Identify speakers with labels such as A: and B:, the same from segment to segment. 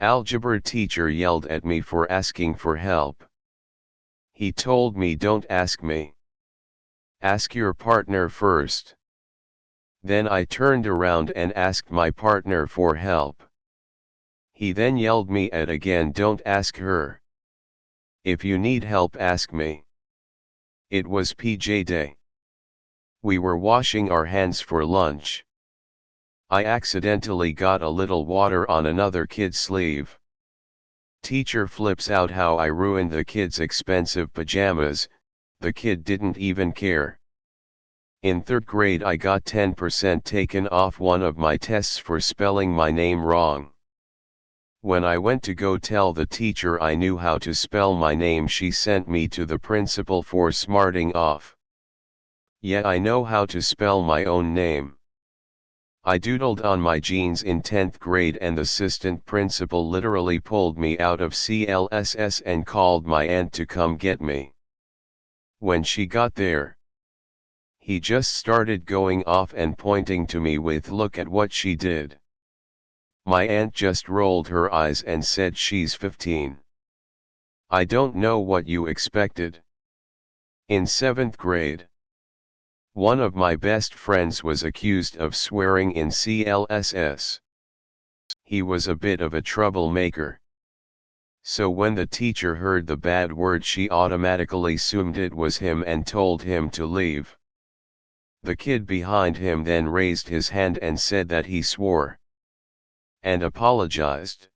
A: Algebra teacher yelled at me for asking for help. He told me don't ask me. Ask your partner first. Then I turned around and asked my partner for help. He then yelled me at again, don't ask her. If you need help, ask me. It was PJ day. We were washing our hands for lunch. I accidentally got a little water on another kid's sleeve. Teacher flips out how I ruined the kid's expensive pajamas. The kid didn't even care. In 3rd grade I got 10% taken off one of my tests for spelling my name wrong. When I went to go tell the teacher I knew how to spell my name, she sent me to the principal for smarting off. Yeah, I know how to spell my own name. I doodled on my jeans in 10th grade and the assistant principal literally pulled me out of CLSS and called my aunt to come get me. When she got there, he just started going off and pointing to me with "Look at what she did." My aunt just rolled her eyes and said she's 15. I don't know what you expected. In 7th grade, one of my best friends was accused of swearing in CLSS. He was a bit of a troublemaker. So when the teacher heard the bad word, she automatically assumed it was him and told him to leave. The kid behind him then raised his hand and said that he swore and apologized.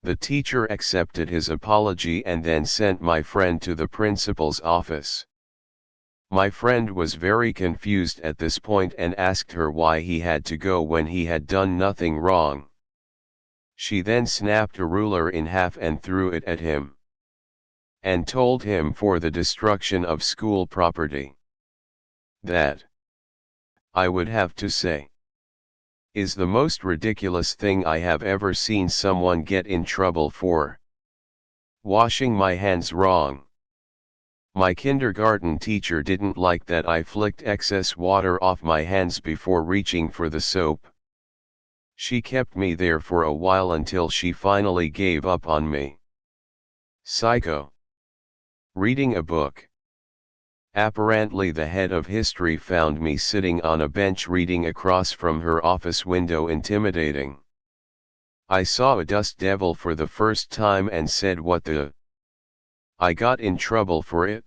A: The teacher accepted his apology and then sent my friend to the principal's office. My friend was very confused at this point and asked her why he had to go when he had done nothing wrong. She then snapped a ruler in half and threw it at him, and told him for the destruction of school property. That, I would have to say, is the most ridiculous thing I have ever seen someone get in trouble for. Washing my hands wrong. My kindergarten teacher didn't like that I flicked excess water off my hands before reaching for the soap. She kept me there for a while until she finally gave up on me. Psycho. Reading a book. Apparently the head of history found me sitting on a bench reading across from her office window, intimidating. I saw a dust devil for the first time and said, "What the?" I got in trouble for it.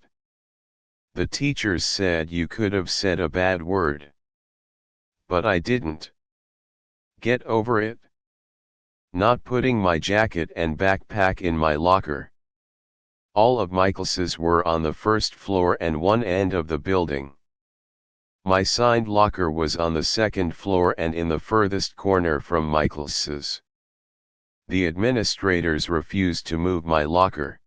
A: The teachers said you could have said a bad word. But I didn't. Get over it. Not putting my jacket and backpack in my locker. All of my classes were on the 1st floor and one end of the building. My signed locker was on the 2nd floor and in the furthest corner from my classes. The administrators refused to move my locker.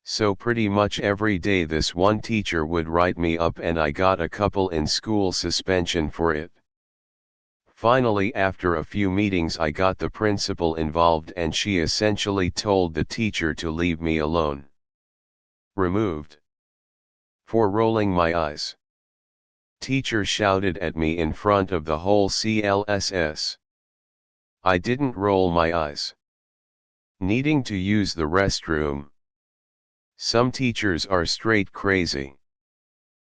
A: So pretty much every day this one teacher would write me up and I got a couple in school suspension for it. Finally, after a few meetings, I got the principal involved and she essentially told the teacher to leave me alone. Removed. For rolling my eyes. Teacher shouted at me in front of the whole CLSS. I didn't roll my eyes. Needing to use the restroom. Some teachers are straight crazy.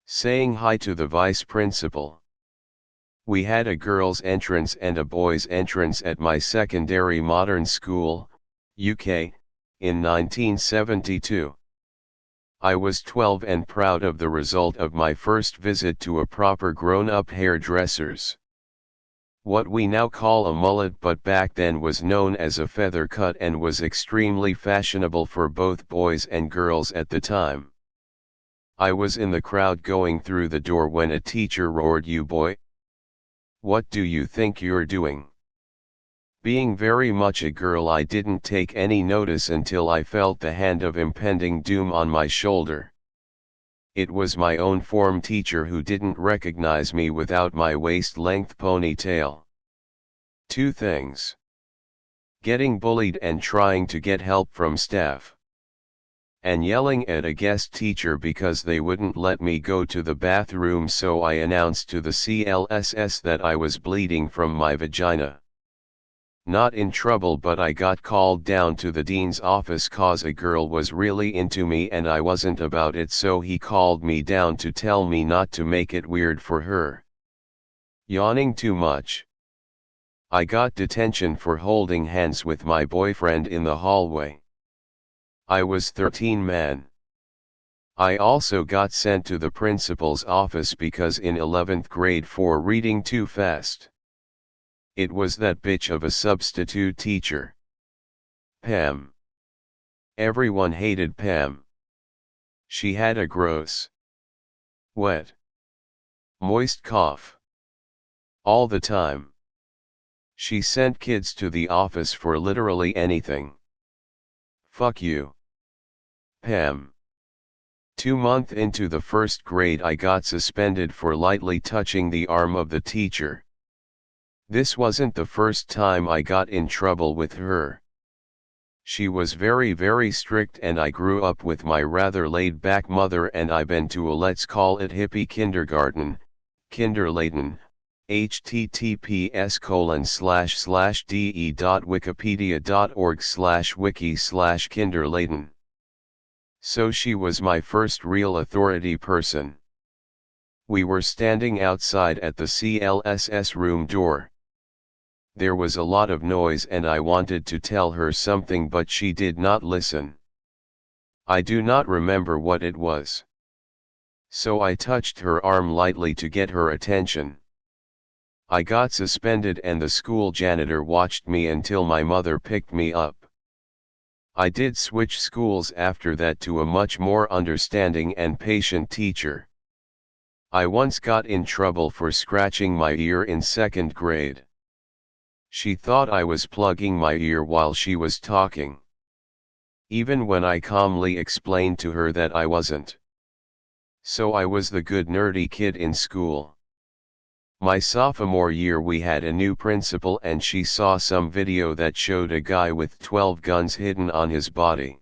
A: Saying hi to the vice principal. We had a girls' entrance and a boys' entrance at my secondary modern school, UK, in 1972. I was 12 and proud of the result of my first visit to a proper grown-up hairdresser's. What we now call a mullet but back then was known as a feather cut and was extremely fashionable for both boys and girls at the time. I was in the crowd going through the door when a teacher roared, "You boy! What do you think you're doing?" Being very much a girl, I didn't take any notice until I felt the hand of impending doom on my shoulder. It was my own form teacher who didn't recognize me without my waist-length ponytail. Two things. Getting bullied and trying to get help from staff. And yelling at a guest teacher because they wouldn't let me go to the bathroom, so I announced to the CLSS that I was bleeding from my vagina. Not in trouble, but I got called down to the dean's office cause a girl was really into me and I wasn't about it, so he called me down to tell me not to make it weird for her. Yawning too much. I got detention for holding hands with my boyfriend in the hallway. I was 13, man. I also got sent to the principal's office because in 11th grade for reading too fast. It was that bitch of a substitute teacher. Pam. Everyone hated Pam. She had a gross, wet, moist cough. All the time. She sent kids to the office for literally anything. Fuck you, Pam. 2 months into the first grade I got suspended for lightly touching the arm of the teacher. This wasn't the first time I got in trouble with her. She was very strict and I grew up with my rather laid-back mother and I been to a let's call it hippie kindergarten, Kinderladen, https://de.wikipedia.org/wiki/kinderladen. So she was my first real authority person. We were standing outside at the CLSS room door. There was a lot of noise and I wanted to tell her something but she did not listen. I do not remember what it was. So I touched her arm lightly to get her attention. I got suspended and the school janitor watched me until my mother picked me up. I did switch schools after that to a much more understanding and patient teacher. I once got in trouble for scratching my ear in 2nd grade. She thought I was plugging my ear while she was talking. Even when I calmly explained to her that I wasn't. So I was the good nerdy kid in school. My sophomore year we had a new principal and she saw some video that showed a guy with 12 guns hidden on his body.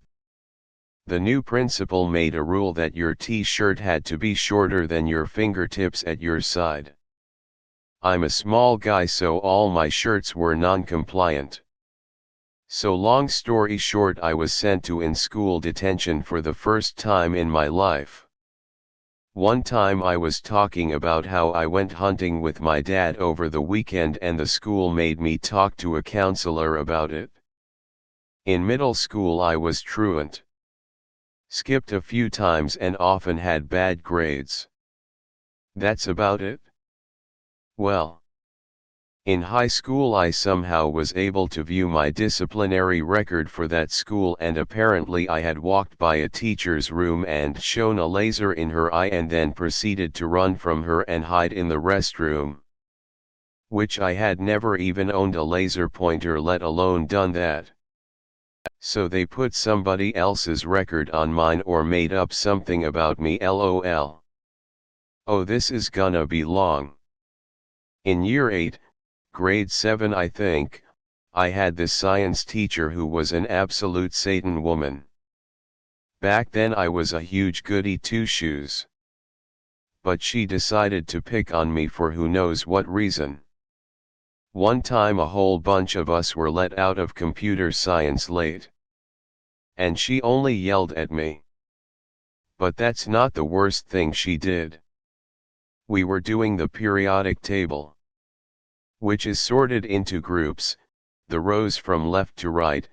A: The new principal made a rule that your t-shirt had to be shorter than your fingertips at your side. I'm a small guy so all my shirts were non-compliant. So long story short, I was sent to in-school detention for the first time in my life. One time I was talking about how I went hunting with my dad over the weekend and the school made me talk to a counselor about it. In middle school I was truant. Skipped a few times and often had bad grades. That's about it. Well, in high school I somehow was able to view my disciplinary record for that school and apparently I had walked by a teacher's room and shown a laser in her eye and then proceeded to run from her and hide in the restroom. Which I had never even owned a laser pointer, let alone done that. So they put somebody else's record on mine or made up something about me, lol. Oh, this is gonna be long. In year 8, grade 7 I think, I had this science teacher who was an absolute Satan woman. Back then I was a huge goody two-shoes. But she decided to pick on me for who knows what reason. One time a whole bunch of us were let out of computer science late. And she only yelled at me. But that's not the worst thing she did. We were doing the periodic table, which is sorted into groups, the rows from left to right,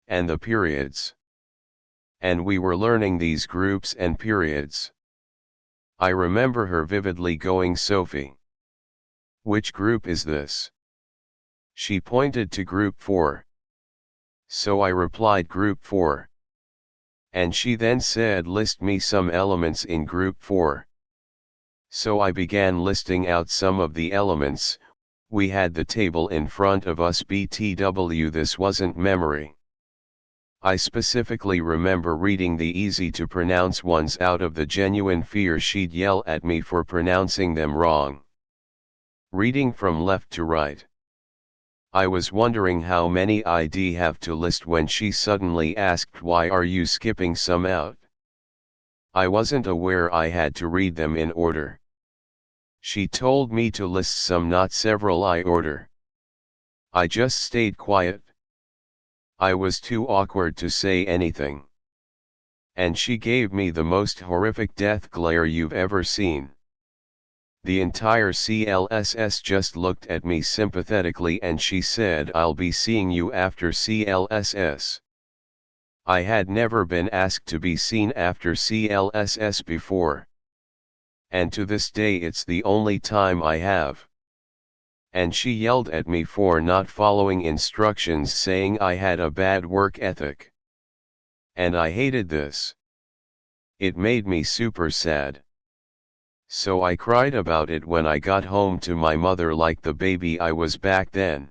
A: and the periods. And we were learning these groups and periods. I remember her vividly going, "Sophie, which group is this?" She pointed to group 4. So I replied, "Group 4. And she then said, "List me some elements in group 4. So I began listing out some of the elements. We had the table in front of us, BTW, this wasn't memory. I specifically remember reading the easy to pronounce ones out of the genuine fear she'd yell at me for pronouncing them wrong. Reading from left to right. I was wondering how many I'd have to list when she suddenly asked, "Why are you skipping some out?" I wasn't aware I had to read them in order. She told me to list some, not several, I order. I just stayed quiet. I was too awkward to say anything. And she gave me the most horrific death glare you've ever seen. The entire CLSS just looked at me sympathetically and she said, "I'll be seeing you after CLSS." I had never been asked to be seen after CLSS before. And to this day it's the only time I have. And she yelled at me for not following instructions, saying I had a bad work ethic. And I hated this. It made me super sad. So I cried about it when I got home to my mother like the baby I was back then.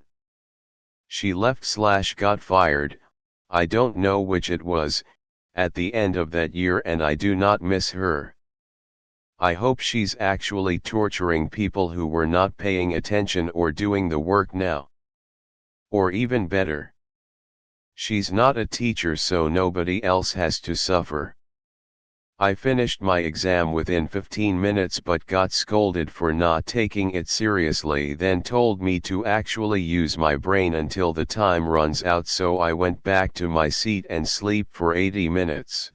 A: She left/got fired, I don't know which it was, at the end of that year, and I do not miss her. I hope she's actually torturing people who were not paying attention or doing the work now. Or even better, she's not a teacher, so nobody else has to suffer. I finished my exam within 15 minutes but got scolded for not taking it seriously, then told me to actually use my brain until the time runs out, so I went back to my seat and sleep for 80 minutes.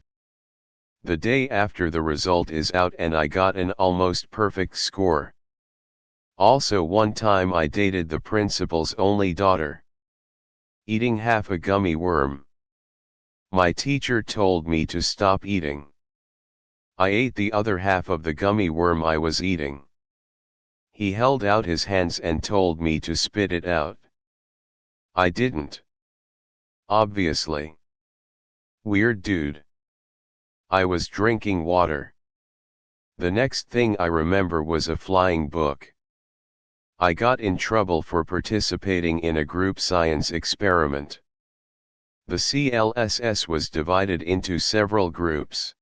A: The day after the result is out and I got an almost perfect score. Also, one time I dated the principal's only daughter. Eating half a gummy worm. My teacher told me to stop eating. I ate the other half of the gummy worm I was eating. He held out his hands and told me to spit it out. I didn't. Obviously. Weird dude. I was drinking water. The next thing I remember was a flying book. I got in trouble for participating in a group science experiment. The CLSS was divided into several groups.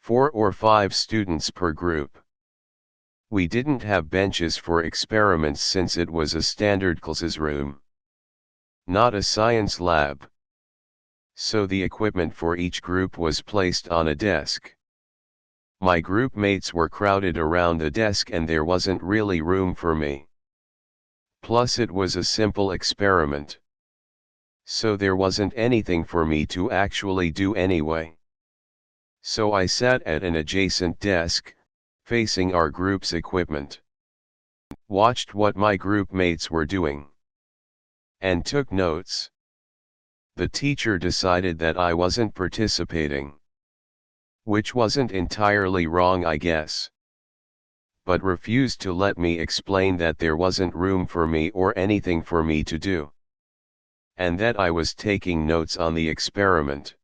A: 4 or 5 students per group. We didn't have benches for experiments since it was a standard classes room, not a science lab. So the equipment for each group was placed on a desk. My group mates were crowded around the desk and there wasn't really room for me. Plus it was a simple experiment. So there wasn't anything for me to actually do anyway. So I sat at an adjacent desk, facing our group's equipment. Watched what my group mates were doing. And took notes. The teacher decided that I wasn't participating. Which wasn't entirely wrong, I guess. But refused to let me explain that there wasn't room for me or anything for me to do. And that I was taking notes on the experiment.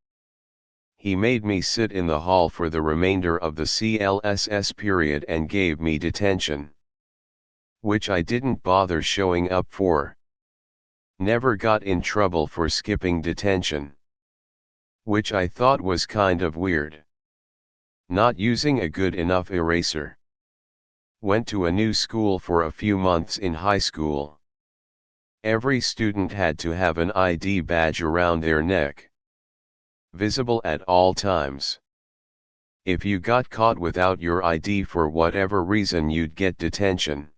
A: He made me sit in the hall for the remainder of the CLSS period and gave me detention. Which I didn't bother showing up for. Never got in trouble for skipping detention. Which I thought was kind of weird. Not using a good enough eraser. Went to a new school for a few months in high school. Every student had to have an ID badge around their neck. Visible at all times. If you got caught without your ID for whatever reason, you'd get detention.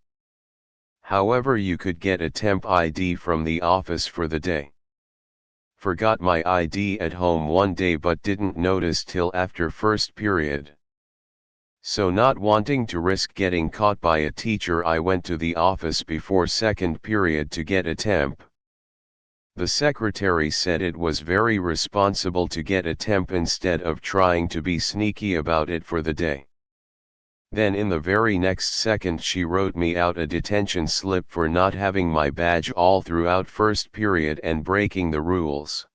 A: However, you could get a temp ID from the office for the day. Forgot my ID at home one day but didn't notice till after first period. So not wanting to risk getting caught by a teacher, I went to the office before second period to get a temp. The secretary said it was very responsible to get a temp instead of trying to be sneaky about it for the day. Then in the very next second she wrote me out a detention slip for not having my badge all throughout first period and breaking the rules.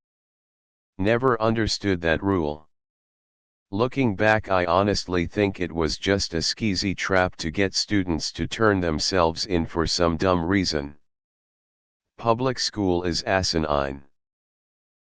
A: Never understood that rule. Looking back, I honestly think it was just a skeezy trap to get students to turn themselves in for some dumb reason. Public school is asinine.